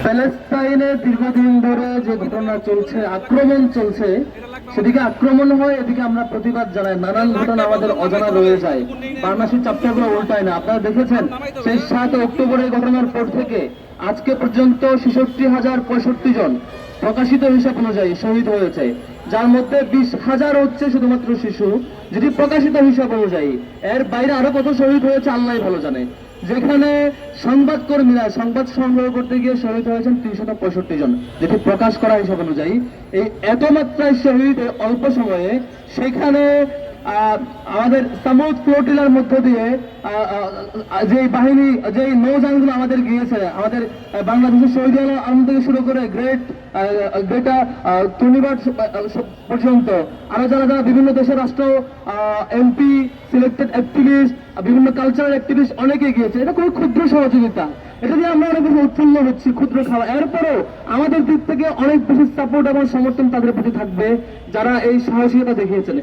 প্যালেস্তাইনে দীর্ঘদিন ধরে যে ঘটনা চলছে, আক্রমণ চলছে, সেদিকে আক্রমণ হয়, এদিকে আমরা প্রতিবাদ জানাই। নানান ঘটনা আমাদের অজানা রয়ে যায়, বাংলাদেশের চাপটাগুলো উল্টায় না। আপনারা দেখেছেন সেই 7 অক্টোবরের ঘটনার পর থেকে আজকে পর্যন্ত 66,065 জন প্রকাশিত হিসাব অনুযায়ী শহীদ হয়েছে, যার মধ্যে 20,000 হচ্ছে শুধুমাত্র শিশু, যদি প্রকাশিত হিসাব অনুযায়ী। এর বাইরে আরো কত শহীদ হয়েছে আল্লাহ ভালো জানে। যেখানে সংবাদকর্মীরা সংবাদ সংগ্রহ করতে গিয়ে শহীদ হয়েছেন 365 জন, যেটি প্রকাশ করা হিসাব অনুযায়ী। এই এত মাত্রায় শহীদ অল্প সময়ে, সেখানে আমাদের সামুদ ফ্লোটিলার মধ্য দিয়ে যে বাহিনী, যে নৌযানগুলো আমাদের গিয়েছে, আমাদের বাংলাদেশের শহীদ আলম থেকে শুরু করে গ্রেটা টুর্নিবার্ড পর্যন্ত, আরো যারা যারা বিভিন্ন দেশের রাষ্ট্র এমপি, সিলেক্টেড অ্যাক্টিভিস্ট, বিভিন্ন কালচারাল অ্যাক্টিভিস্ট অনেকে গিয়েছে। এটা খুবই ক্ষুদ্র সহযোগিতা, এটা দিয়ে আমরা অনেক বেশি উৎফুল্ল হচ্ছি, ক্ষুদ্র খাওয়া। এরপরও আমাদের দিক থেকে অনেক বেশি সাপোর্ট এবং সমর্থন তাদের প্রতি থাকবে যারা এই সাহসিকতা দেখিয়েছেন।